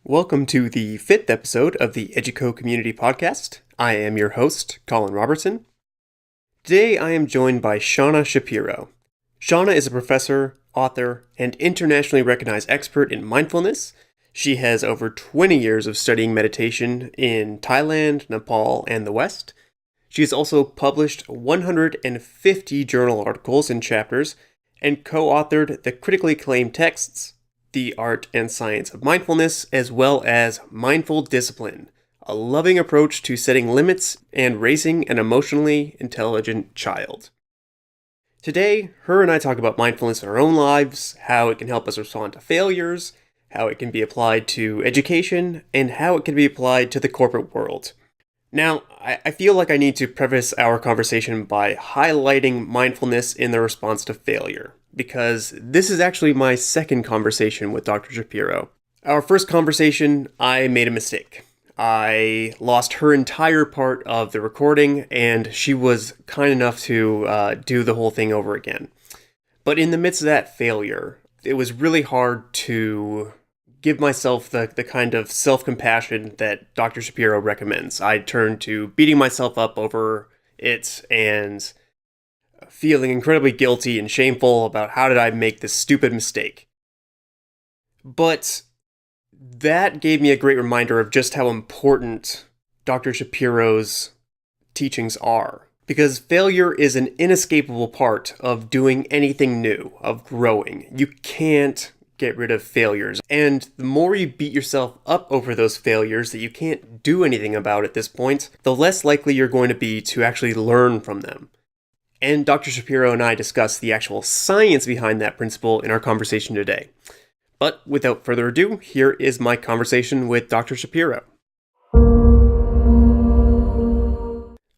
Welcome to the fifth episode of the Educo Community Podcast. I am your host, Colin Robertson. Today I am joined by Shauna Shapiro. Shauna is a professor, author, and internationally recognized expert in mindfulness. She has over 20 years of studying meditation in Thailand, Nepal, and the West. She has also published 150 journal articles and chapters and co-authored the critically acclaimed texts The Art and Science of Mindfulness, as well as Mindful Discipline, a loving approach to setting limits and raising an emotionally intelligent child. Today, her and I talk about mindfulness in our own lives, how it can help us respond to failures, how it can be applied to education, and how it can be applied to the corporate world. Now, I feel like I need to preface our conversation by highlighting mindfulness in the response to failure, because this is actually my second conversation with Dr. Shapiro. Our first conversation, I made a mistake. I lost her entire part of the recording, and she was kind enough to do the whole thing over again. But in the midst of that failure, it was really hard to give myself the kind of self-compassion that Dr. Shapiro recommends. I turned to beating myself up over it and feeling incredibly guilty and shameful about how did I make this stupid mistake. But that gave me a great reminder of just how important Dr. Shapiro's teachings are. Because failure is an inescapable part of doing anything new, of growing. You can't get rid of failures. And the more you beat yourself up over those failures that you can't do anything about at this point, the less likely you're going to be to actually learn from them. And Dr. Shapiro and I discuss the actual science behind that principle in our conversation today. But without further ado, here is my conversation with Dr. Shapiro. All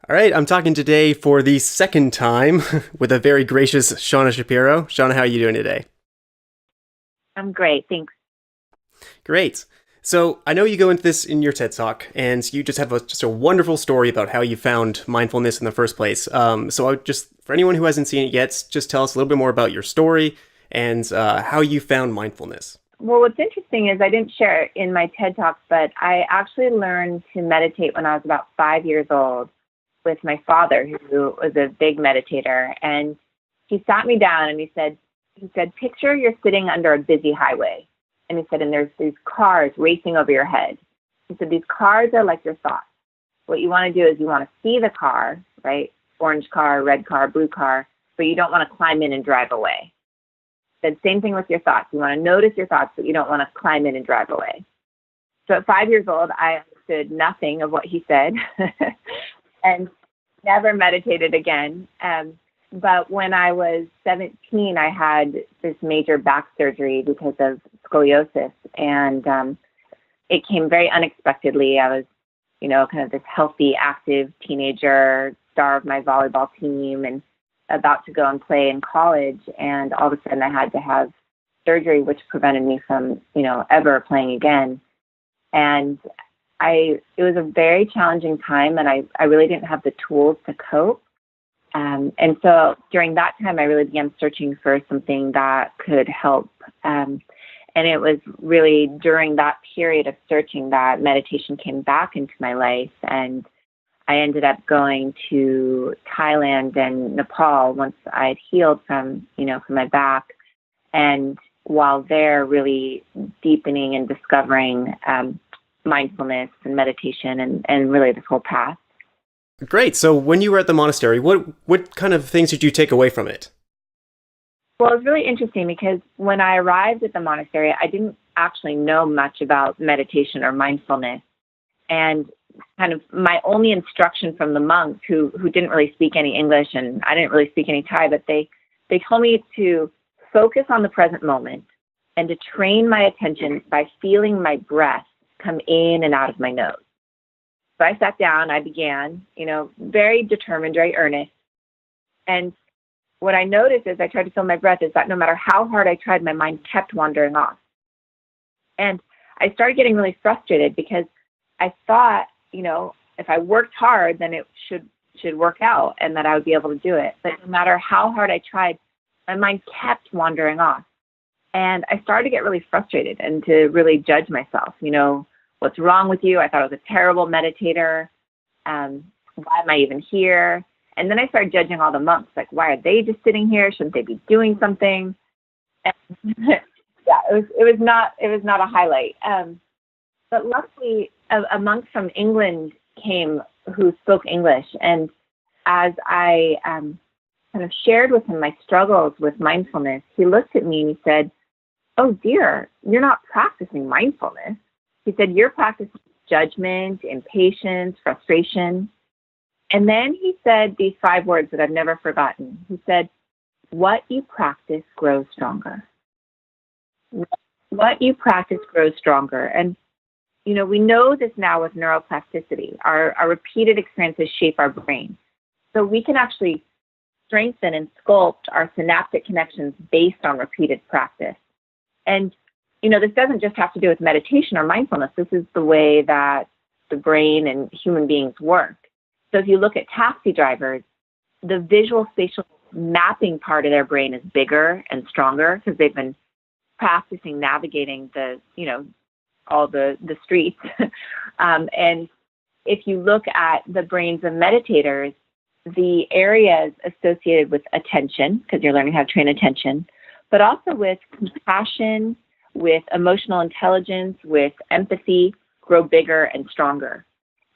right, I'm talking today for the second time with a very gracious Shauna Shapiro. Shauna, how are you doing today? I'm great, thanks. Great. So I know you go into this in your TED Talk, and you just have just a wonderful story about how you found mindfulness in the first place. So I would just, for anyone who hasn't seen it yet, just tell us a little bit more about your story and how you found mindfulness. Well, what's interesting is I didn't share it in my TED Talk, but I actually learned to meditate when I was about 5 years old with my father, who was a big meditator. And he sat me down and he said, picture you're sitting under a busy highway. And he said, and there's these cars racing over your head. He said, these cars are like your thoughts. What you want to do is you want to see the car, right? Orange car, red car, blue car, but you don't want to climb in and drive away. He said, same thing with your thoughts. You want to notice your thoughts, but you don't want to climb in and drive away. So at 5 years old, I understood nothing of what he said and never meditated again. But when I was 17, I had this major back surgery because of scoliosis. And it came very unexpectedly. I was, kind of this healthy, active teenager, star of my volleyball team, and about to go and play in college. And all of a sudden I had to have surgery, which prevented me from, ever playing again. And it was a very challenging time, and I really didn't have the tools to cope. And so during that time, I really began searching for something that could help. And it was really during that period of searching that meditation came back into my life. And I ended up going to Thailand and Nepal once I had healed from my back. And while there, really deepening and discovering mindfulness and meditation and really this whole path. Great. So when you were at the monastery, what kind of things did you take away from it? Well, it was really interesting because when I arrived at the monastery, I didn't actually know much about meditation or mindfulness. And kind of my only instruction from the monks who didn't really speak any English, and I didn't really speak any Thai, but they told me to focus on the present moment and to train my attention by feeling my breath come in and out of my nose. So I sat down, I began, very determined, very earnest. And what I noticed as I tried to feel my breath is that no matter how hard I tried, my mind kept wandering off. And I started getting really frustrated because I thought, if I worked hard, then it should work out and that I would be able to do it. But no matter how hard I tried, my mind kept wandering off. And I started to get really frustrated and to really judge myself. What's wrong with you? I thought I was a terrible meditator. Why am I even here? And then I started judging all the monks. Like, why are they just sitting here? Shouldn't they be doing something? And yeah, it was not a highlight. But luckily, a monk from England came who spoke English, and as I kind of shared with him my struggles with mindfulness, he looked at me and he said, "Oh dear, you're not practicing mindfulness." He said, "You're practicing judgment, impatience, frustration." And then he said these 5 words that I've never forgotten. He said, "What you practice grows stronger." What you practice grows stronger. And, we know this now with neuroplasticity. Our repeated experiences shape our brain. So we can actually strengthen and sculpt our synaptic connections based on repeated practice. And, this doesn't just have to do with meditation or mindfulness. This is the way that the brain and human beings work. So if you look at taxi drivers, the visual spatial mapping part of their brain is bigger and stronger because they've been practicing navigating all the streets. And if you look at the brains of meditators, the areas associated with attention, because you're learning how to train attention, but also with compassion, with emotional intelligence, with empathy, grow bigger and stronger.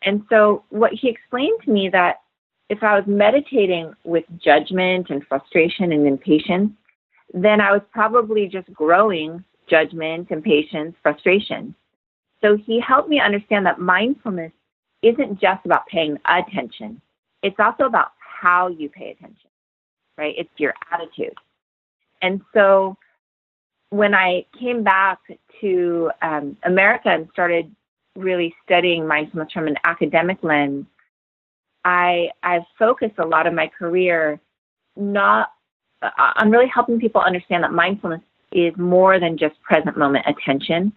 And so what he explained to me that if I was meditating with judgment and frustration and impatience, then I was probably just growing judgment, impatience, frustration. So he helped me understand that mindfulness isn't just about paying attention. It's also about how you pay attention, right? It's your attitude. And so when I came back to America and started really studying mindfulness from an academic lens, I've focused a lot of my career on really helping people understand that mindfulness is more than just present moment attention,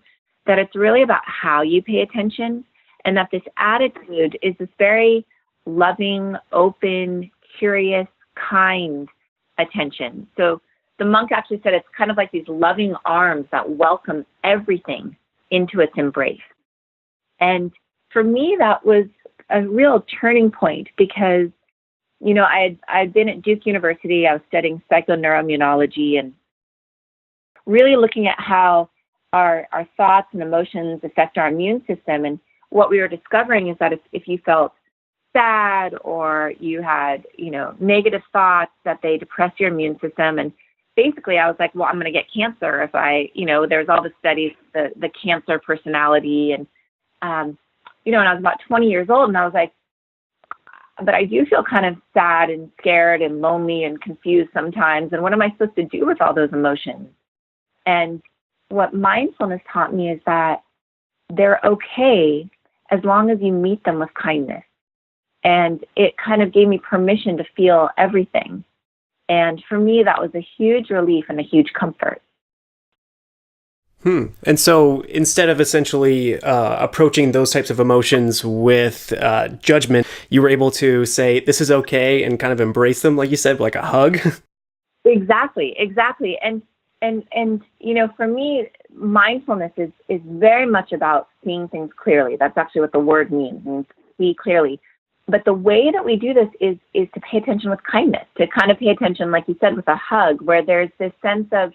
that it's really about how you pay attention, and that this attitude is this very loving, open, curious, kind attention. So the monk actually said it's kind of like these loving arms that welcome everything into its embrace. And for me, that was a real turning point because, I'd been at Duke University. I was studying psychoneuroimmunology and really looking at how our thoughts and emotions affect our immune system. And what we were discovering is that if you felt sad or you had, negative thoughts, that they depress your immune system. And basically I was like, well, I'm going to get cancer if there's all the studies, the cancer personality. And, and I was about 20 years old and I was like, but I do feel kind of sad and scared and lonely and confused sometimes. And what am I supposed to do with all those emotions? And what mindfulness taught me is that they're okay as long as you meet them with kindness. And it kind of gave me permission to feel everything. And for me, that was a huge relief and a huge comfort. And so instead of essentially approaching those types of emotions with judgment, you were able to say, this is okay, and kind of embrace them, like you said, like a hug. Exactly. And for me, mindfulness is very much about seeing things clearly. That's actually what the word means, see clearly. But the way that we do this is to pay attention with kindness, to kind of pay attention, like you said, with a hug, where there's this sense of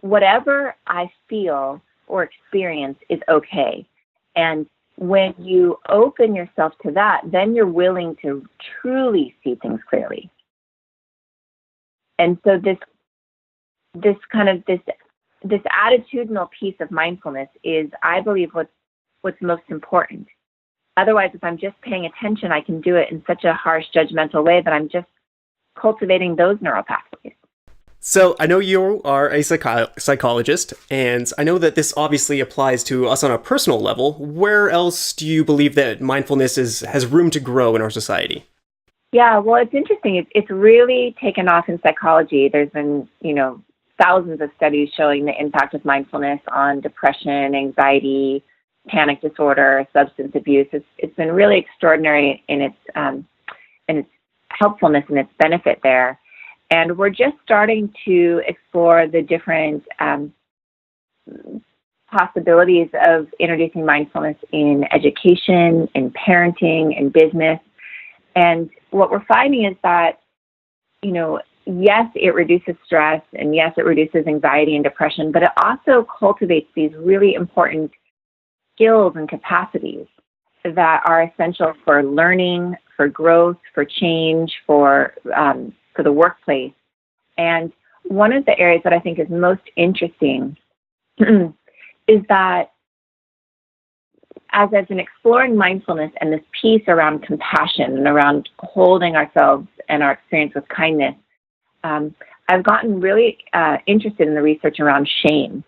whatever I feel or experience is okay. And when you open yourself to that, then you're willing to truly see things clearly. And so this attitudinal piece of mindfulness is, I believe, what's most important. Otherwise, if I'm just paying attention, I can do it in such a harsh, judgmental way that I'm just cultivating those neural pathways. So I know you are a psychologist, and I know that this obviously applies to us on a personal level. Where else do you believe that mindfulness has room to grow in our society? Yeah, well, it's interesting. It's really taken off in psychology. There's been, thousands of studies showing the impact of mindfulness on depression, anxiety, panic disorder, substance abuse. It's been really extraordinary in its helpfulness and its benefit there. And we're just starting to explore the different possibilities of introducing mindfulness in education, in parenting, in business. And what we're finding is that, yes, it reduces stress, and yes, it reduces anxiety and depression, but it also cultivates these really important skills and capacities that are essential for learning, for growth, for change, for the workplace. And one of the areas that I think is most interesting is that as I've been exploring mindfulness and this piece around compassion and around holding ourselves and our experience with kindness, I've gotten really interested in the research around shame.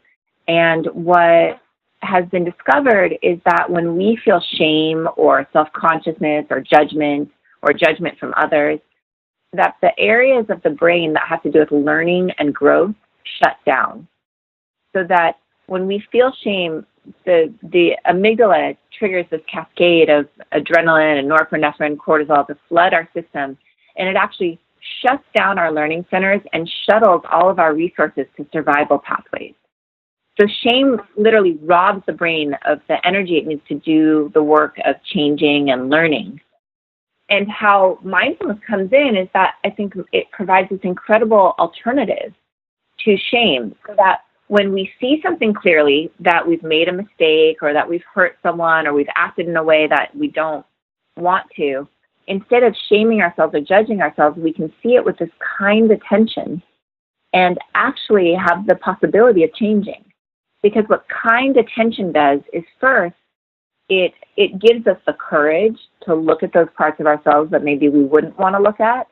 And what has been discovered is that when we feel shame or self-consciousness or judgment from others, that the areas of the brain that have to do with learning and growth shut down. So that when we feel shame, the amygdala triggers this cascade of adrenaline and norepinephrine, cortisol to flood our system, and it actually shuts down our learning centers and shuttles all of our resources to survival pathways. So shame literally robs the brain of the energy it needs to do the work of changing and learning. And how mindfulness comes in is that I think it provides this incredible alternative to shame, so that when we see something clearly, that we've made a mistake or that we've hurt someone or we've acted in a way that we don't want to, instead of shaming ourselves or judging ourselves, we can see it with this kind attention and actually have the possibility of changing. Because what kind attention does is, first, it gives us the courage to look at those parts of ourselves that maybe we wouldn't want to look at,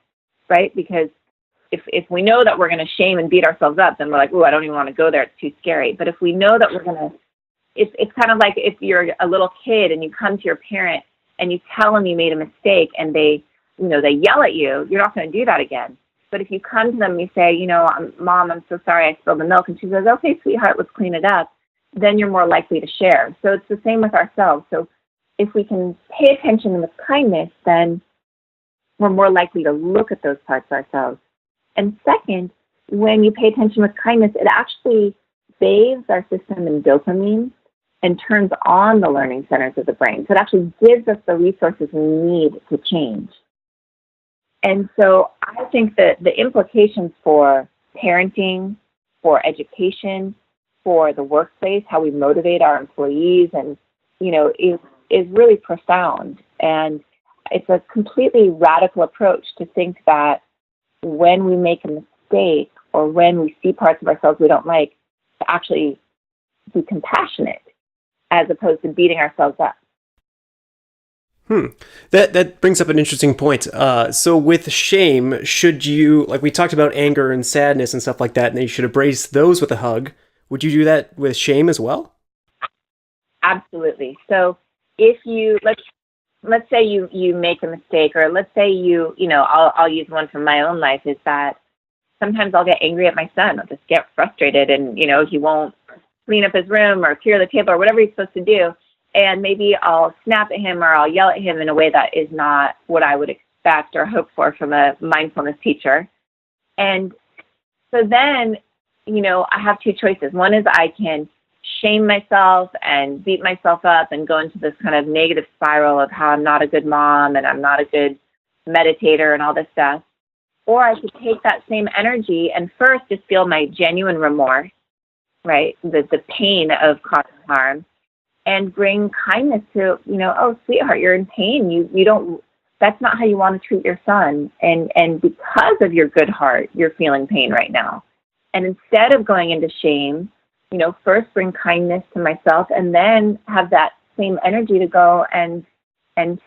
right? Because if we know that we're going to shame and beat ourselves up, then we're like, oh, I don't even want to go there. It's too scary. But if we know that we're going to, it's kind of like if you're a little kid and you come to your parent and you tell them you made a mistake and they yell at you, you're not going to do that again. But if you come to them and you say, Mom, I'm so sorry I spilled the milk, and she says, okay, sweetheart, let's clean it up, then you're more likely to share. So it's the same with ourselves. So if we can pay attention with kindness, then we're more likely to look at those parts of ourselves. And second, when you pay attention with kindness, it actually bathes our system in dopamine and turns on the learning centers of the brain. So it actually gives us the resources we need to change. And so I think that the implications for parenting, for education, for the workplace, how we motivate our employees, and, is really profound. And it's a completely radical approach to think that when we make a mistake or when we see parts of ourselves we don't like, to actually be compassionate as opposed to beating ourselves up. That brings up an interesting point. So with shame, should you, like we talked about anger and sadness and stuff like that, and you should embrace those with a hug. Would you do that with shame as well? Absolutely. So if you, let's say you make a mistake, or let's say I'll use one from my own life, is that sometimes I'll get angry at my son. I'll just get frustrated and, he won't clean up his room or clear the table or whatever he's supposed to do. And maybe I'll snap at him or I'll yell at him in a way that is not what I would expect or hope for from a mindfulness teacher. And so then, I have two choices. One is I can shame myself and beat myself up and go into this kind of negative spiral of how I'm not a good mom and I'm not a good meditator and all this stuff. Or I could take that same energy and first just feel my genuine remorse, right? The pain of causing harm, and bring kindness to, oh, sweetheart, you're in pain. You don't, that's not how you want to treat your son. And because of your good heart, you're feeling pain right now. And instead of going into shame, first bring kindness to myself and then have that same energy to go and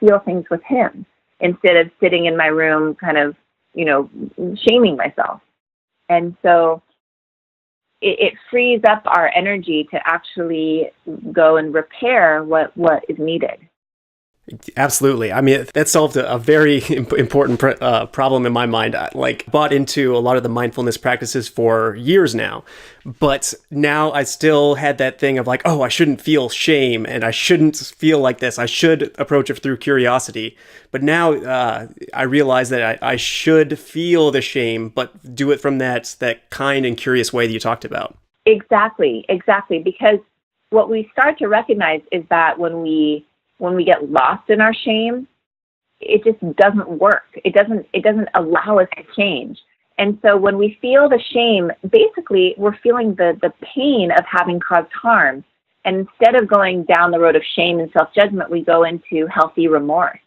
feel things with him instead of sitting in my room kind of, shaming myself. And so it frees up our energy to actually go and repair what is needed. Absolutely. I mean, that solved a very important problem in my mind. I bought into a lot of the mindfulness practices for years now, but now I still had that thing of oh, I shouldn't feel shame and I shouldn't feel like this. I should approach it through curiosity. But now I realize that I should feel the shame, but do it from that kind and curious way that you talked about. Exactly, exactly. Because what we start to recognize is that when we get lost in our shame, it just doesn't work. It doesn't allow us to change. And so when we feel the shame, basically we're feeling the pain of having caused harm. And instead of going down the road of shame and self-judgment, we go into healthy remorse.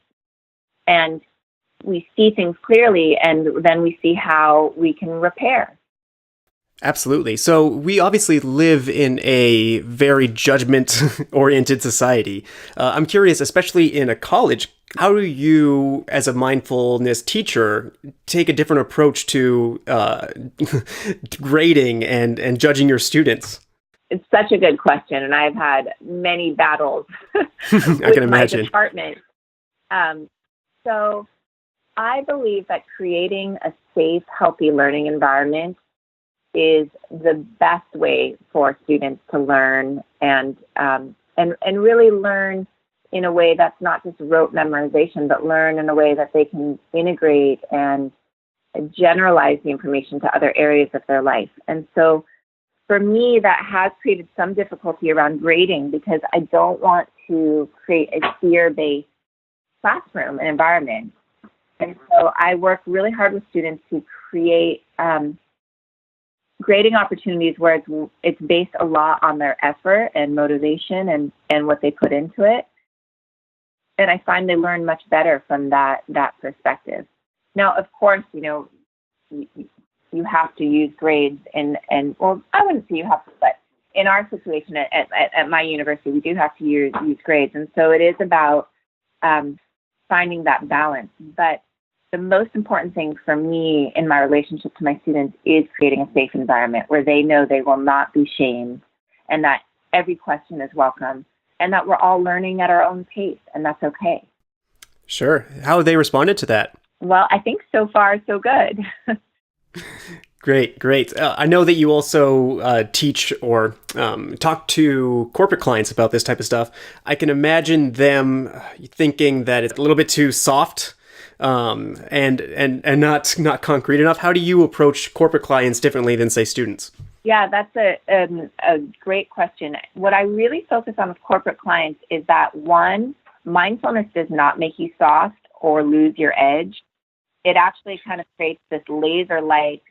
And we see things clearly, and then we see how we can repair. Absolutely. So we obviously live in a very judgment-oriented society. I'm curious, especially in a college, how do you, as a mindfulness teacher, take a different approach to grading and judging your students? It's such a good question, and I've had many battles I with can my imagine. department. So I believe that creating a safe, healthy learning environment is the best way for students to learn and really learn in a way that's not just rote memorization, but learn in a way that they can integrate and generalize the information to other areas of their life. And so for me, that has created some difficulty around grading because I don't want to create a fear-based classroom and environment. And so I work really hard with students to create grading opportunities where it's based a lot on their effort and motivation and what they put into it. And I find they learn much better from that perspective. Now, of course, you have to use grades and well, I wouldn't say you have to, but in our situation at my university, we do have to use grades. And so it is about finding that balance. But the most important thing for me in my relationship to my students is creating a safe environment where they know they will not be shamed and that every question is welcome and that we're all learning at our own pace, and that's okay. Sure. How have they responded to that? Well, I think so far, so good. Great. I know that you also teach or talk to corporate clients about this type of stuff. I can imagine them thinking that it's a little bit too soft and not concrete enough. How do you approach corporate clients differently than, say, students? Yeah, that's a great question. What I really focus on with corporate clients is that, one, mindfulness does not make you soft or lose your edge. It actually kind of creates this laser-like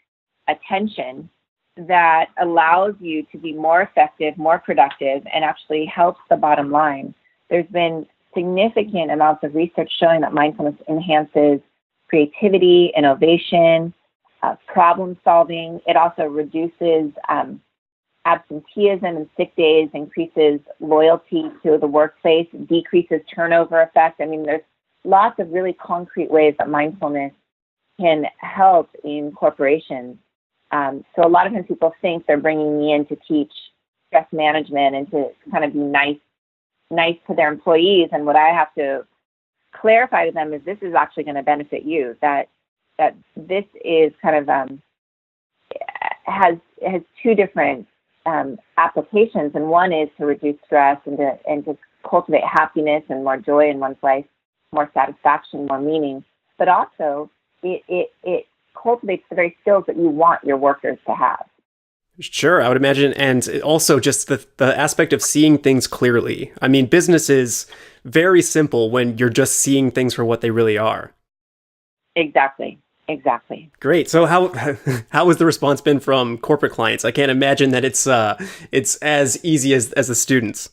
attention that allows you to be more effective, more productive, and actually helps the bottom line. There's been significant amounts of research showing that mindfulness enhances creativity, innovation, problem solving. It also reduces absenteeism and sick days, increases loyalty to the workplace, decreases turnover effect. I mean, there's lots of really concrete ways that mindfulness can help in corporations. So a lot of times people think they're bringing me in to teach stress management and to kind of be nice to their employees. And what I have to clarify to them is this is actually going to benefit you, that this is kind of has two different applications. And one is to reduce stress and to cultivate happiness and more joy in one's life, more satisfaction, more meaning. But also it cultivates the very skills that you want your workers to have. Sure, I would imagine. And also just the aspect of seeing things clearly. I mean, business is very simple when you're just seeing things for what they really are. Exactly. Great. So how has the response been from corporate clients? I can't imagine that it's as easy as the students.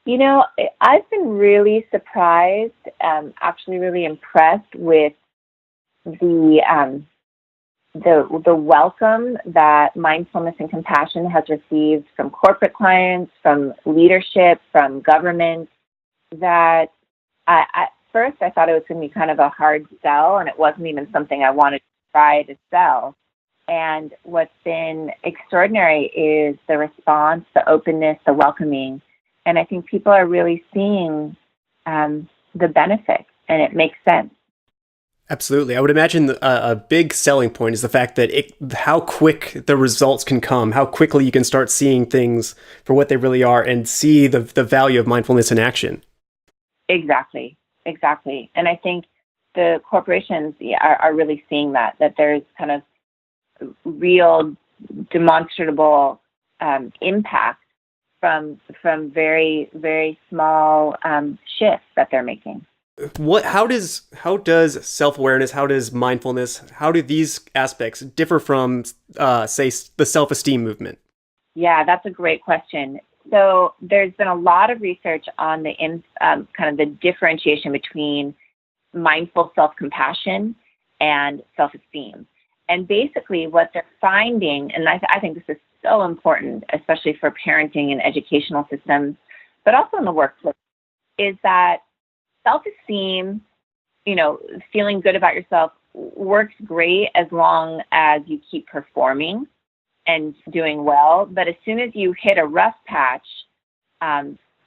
You know, I've been really surprised, actually really impressed with the welcome that mindfulness and compassion has received from corporate clients, from leadership, from government. That at first I thought it was going to be kind of a hard sell, and it wasn't even something I wanted to try to sell. And what's been extraordinary is the response, the openness, the welcoming. And I think people are really seeing the benefit, and it makes sense. Absolutely. I would imagine a big selling point is the fact that how quick the results can come, how quickly you can start seeing things for what they really are and see the value of mindfulness in action. Exactly. And I think the corporations are really seeing that there's kind of real demonstrable impact from very, very small shifts that they're making. How does self-awareness, how does mindfulness, how do these aspects differ from, say, the self-esteem movement? Yeah, that's a great question. So there's been a lot of research on the kind of the differentiation between mindful self-compassion and self-esteem. And basically what they're finding, and I think this is so important, especially for parenting and educational systems, but also in the workplace, is that self-esteem, feeling good about yourself works great as long as you keep performing and doing well. But as soon as you hit a rough patch,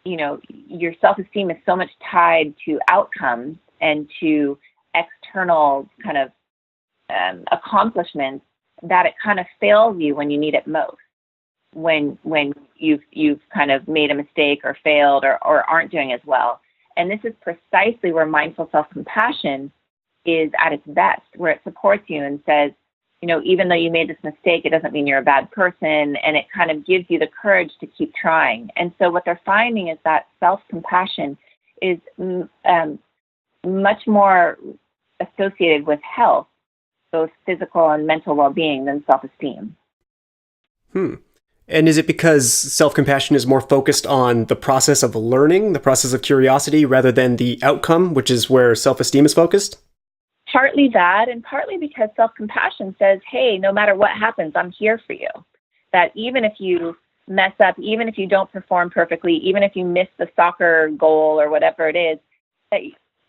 your self-esteem is so much tied to outcomes and to external kind of accomplishments that it kind of fails you when you need it most. When you've kind of made a mistake or failed or aren't doing as well. And this is precisely where mindful self-compassion is at its best, where it supports you and says, even though you made this mistake, it doesn't mean you're a bad person. And it kind of gives you the courage to keep trying. And so what they're finding is that self-compassion is much more associated with health, both physical and mental well-being, than self-esteem. And is it because self-compassion is more focused on the process of learning, the process of curiosity, rather than the outcome, which is where self-esteem is focused? Partly that, and partly because self-compassion says, hey, no matter what happens, I'm here for you. That even if you mess up, even if you don't perform perfectly, even if you miss the soccer goal or whatever it is, that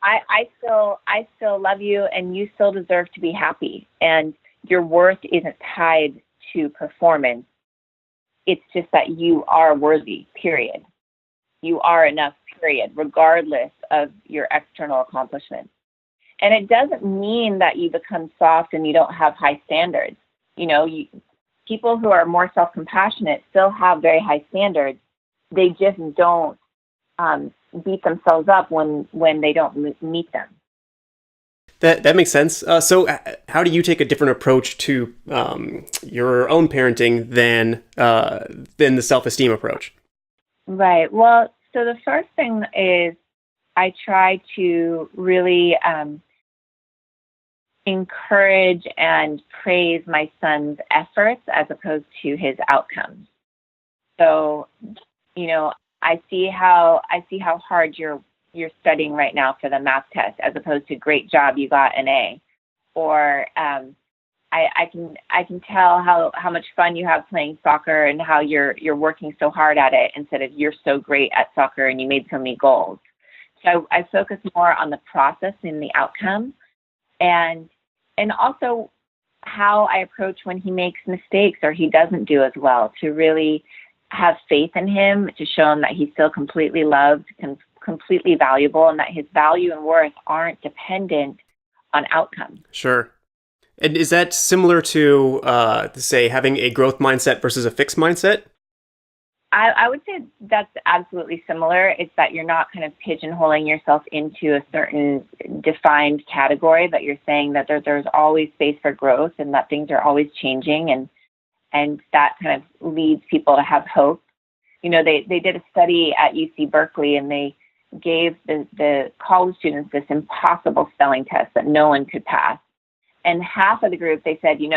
I still love you and you still deserve to be happy. And your worth isn't tied to performance. It's just that you are worthy, period. You are enough, period, regardless of your external accomplishments. And it doesn't mean that you become soft and you don't have high standards. People who are more self-compassionate still have very high standards. They just don't beat themselves up when they don't meet them. That makes sense. So how do you take a different approach to your own parenting than the self-esteem approach? Right. Well, so the first thing is I try to really encourage and praise my son's efforts as opposed to his outcomes. So, I see how hard you're studying right now for the math test, as opposed to great job, you got an A. Or I can tell how much fun you have playing soccer and how you're working so hard at it, instead of you're so great at soccer and you made so many goals. So I focus more on the process and the outcome, and also how I approach when he makes mistakes or he doesn't do as well, to really have faith in him, to show him that he's still completely loved, completely valuable, and that his value and worth aren't dependent on outcomes. Sure. And is that similar to, say, having a growth mindset versus a fixed mindset? I would say that's absolutely similar. It's that you're not kind of pigeonholing yourself into a certain defined category, but you're saying that there's always space for growth and that things are always changing, and that kind of leads people to have hope. They did a study at UC Berkeley, and they gave the college students this impossible spelling test that no one could pass. And half of the group, they said, you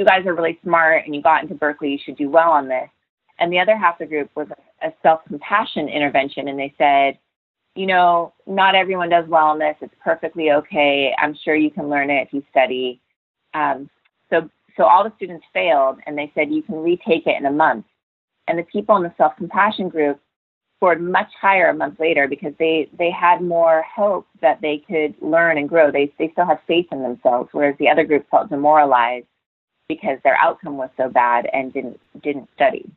guys are really smart and you got into Berkeley, you should do well on this. And the other half of the group was a self-compassion intervention. And they said, not everyone does well on this. It's perfectly okay. I'm sure you can learn it if you study. So all the students failed, and they said, you can retake it in a month. And the people in the self-compassion group scored much higher a month later because they had more hope that they could learn and grow. They still had faith in themselves, whereas the other group felt demoralized because their outcome was so bad and didn't study.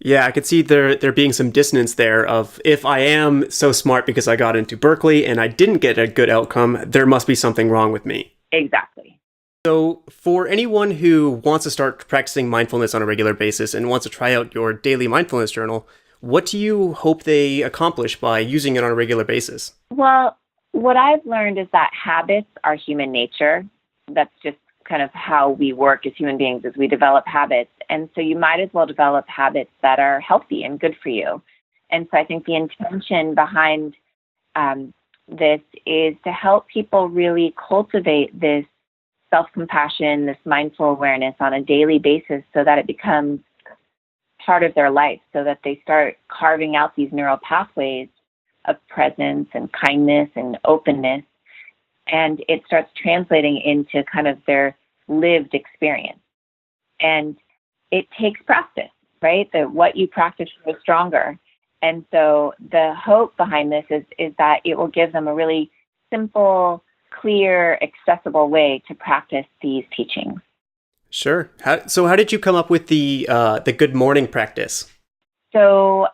Yeah, I could see there being some dissonance there of, if I am so smart because I got into Berkeley and I didn't get a good outcome, there must be something wrong with me. Exactly. So for anyone who wants to start practicing mindfulness on a regular basis and wants to try out your daily mindfulness journal, what do you hope they accomplish by using it on a regular basis? Well, what I've learned is that habits are human nature. That's just kind of how we work as human beings is we develop habits. And so you might as well develop habits that are healthy and good for you. And so I think the intention behind this is to help people really cultivate this self-compassion, this mindful awareness on a daily basis so that it becomes part of their life, so that they start carving out these neural pathways of presence and kindness and openness. And it starts translating into kind of their lived experience. And it takes practice, right? That what you practice grows stronger. And so the hope behind this is that it will give them a really simple, clear, accessible way to practice these teachings. Sure. So how did you come up with the good morning practice? So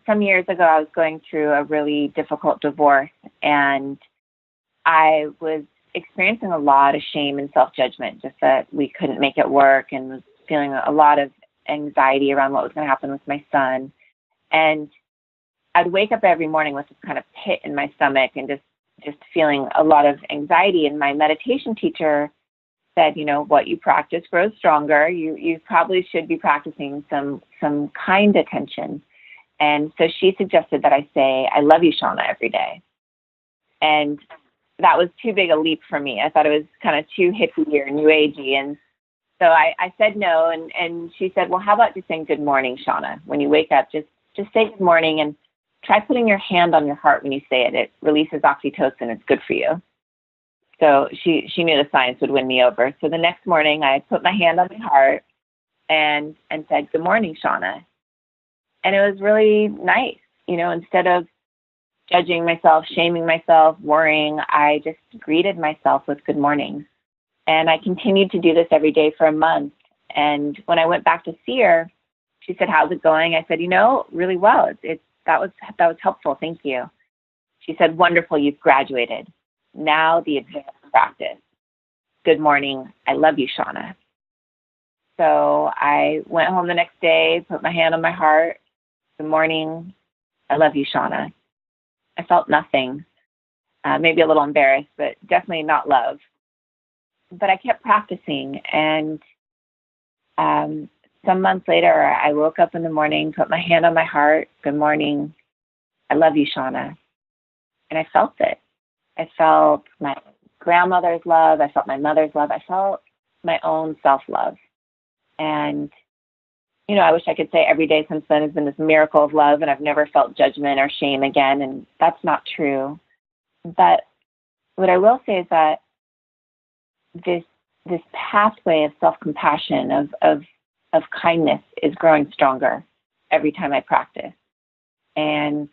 some years ago, I was going through a really difficult divorce, and I was experiencing a lot of shame and self-judgment, just that we couldn't make it work, and was feeling a lot of anxiety around what was going to happen with my son. And I'd wake up every morning with this kind of pit in my stomach and just feeling a lot of anxiety. And my meditation teacher said, what you practice grows stronger. You probably should be practicing some kind attention. And so she suggested that I say, I love you, Shauna, every day. And that was too big a leap for me. I thought it was kind of too hippie or new agey. And so I said no. And she said, well, how about just saying good morning, Shauna? When you wake up, just say good morning and try putting your hand on your heart when you say it. It releases oxytocin. It's good for you. So she knew the science would win me over. So the next morning I put my hand on my heart and said, good morning, Shauna. And it was really nice. Instead of judging myself, shaming myself, worrying, I just greeted myself with good morning. And I continued to do this every day for a month. And when I went back to see her, she said, how's it going? I said, really well. That was helpful. Thank you. She said, wonderful. You've graduated. Now the advanced practice. Good morning. I love you, Shauna. So I went home the next day, put my hand on my heart. Good morning. I love you, Shauna. I felt nothing, maybe a little embarrassed, but definitely not love. But I kept practicing. And some months later, I woke up in the morning, put my hand on my heart. Good morning. I love you, Shauna. And I felt it. I felt my grandmother's love. I felt my mother's love. I felt my own self-love. And, I wish I could say every day since then has been this miracle of love, and I've never felt judgment or shame again. And that's not true. But what I will say is that this pathway of self-compassion, of kindness is growing stronger every time I practice. And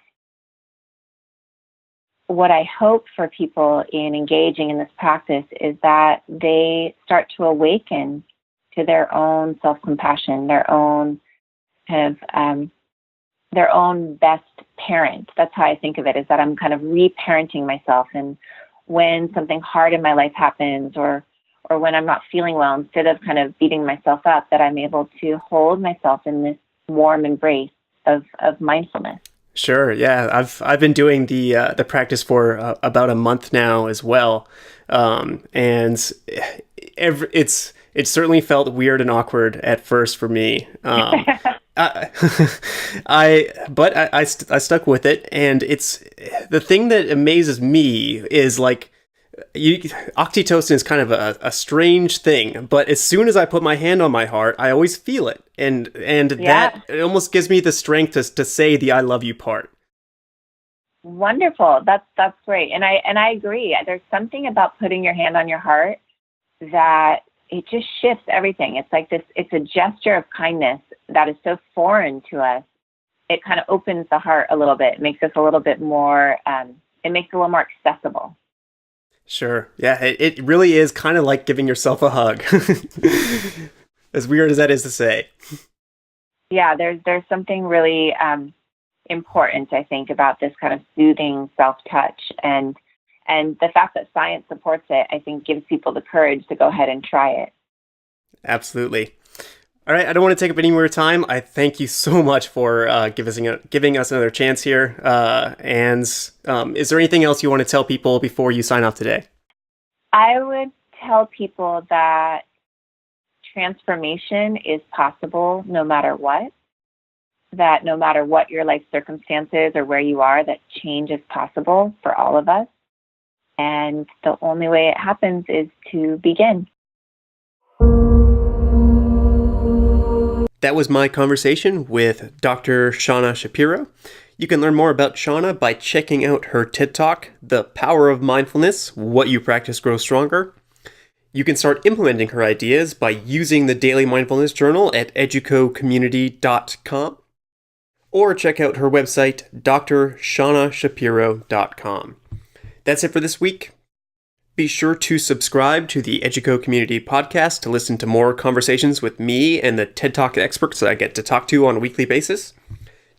what I hope for people in engaging in this practice is that they start to awaken to their own self-compassion, their own kind of their own best parent. That's how I think of it, is that I'm kind of reparenting myself. And when something hard in my life happens, or when I'm not feeling well, instead of kind of beating myself up, that I'm able to hold myself in this warm embrace of mindfulness. Sure. Yeah. I've been doing the practice for about a month now as well. And it certainly felt weird and awkward at first for me. I stuck with it, and it's the thing that amazes me is like, oxytocin is kind of a strange thing, but as soon as I put my hand on my heart, I always feel it, and that it almost gives me the strength to say the "I love you" part. Wonderful. That's great, and I agree. There's something about putting your hand on your heart that it just shifts everything. It's like this. It's a gesture of kindness that is so foreign to us. It kind of opens the heart a little bit. It makes us a little bit more. It makes it a little more accessible. Sure. Yeah, it really is kind of like giving yourself a hug. As weird as that is to say. Yeah, there's something really important, I think, about this kind of soothing self-touch. And the fact that science supports it, I think, gives people the courage to go ahead and try it. Absolutely. All right, I don't want to take up any more time. I thank you so much for giving us another chance here. And is there anything else you want to tell people before you sign off today? I would tell people that transformation is possible no matter what, that no matter what your life circumstances or where you are, that change is possible for all of us. And the only way it happens is to begin. That was my conversation with Dr. Shauna Shapiro. You can learn more about Shauna by checking out her TED Talk, The Power of Mindfulness, What You Practice Grows Stronger. You can start implementing her ideas by using the Daily Mindfulness Journal at educocommunity.com, or check out her website, drshaunashapiro.com. That's it for this week. Be sure to subscribe to the Educo Community Podcast to listen to more conversations with me and the TED Talk experts that I get to talk to on a weekly basis.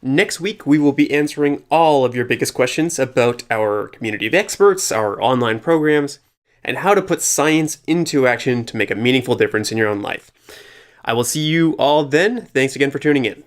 Next week, we will be answering all of your biggest questions about our community of experts, our online programs, and how to put science into action to make a meaningful difference in your own life. I will see you all then. Thanks again for tuning in.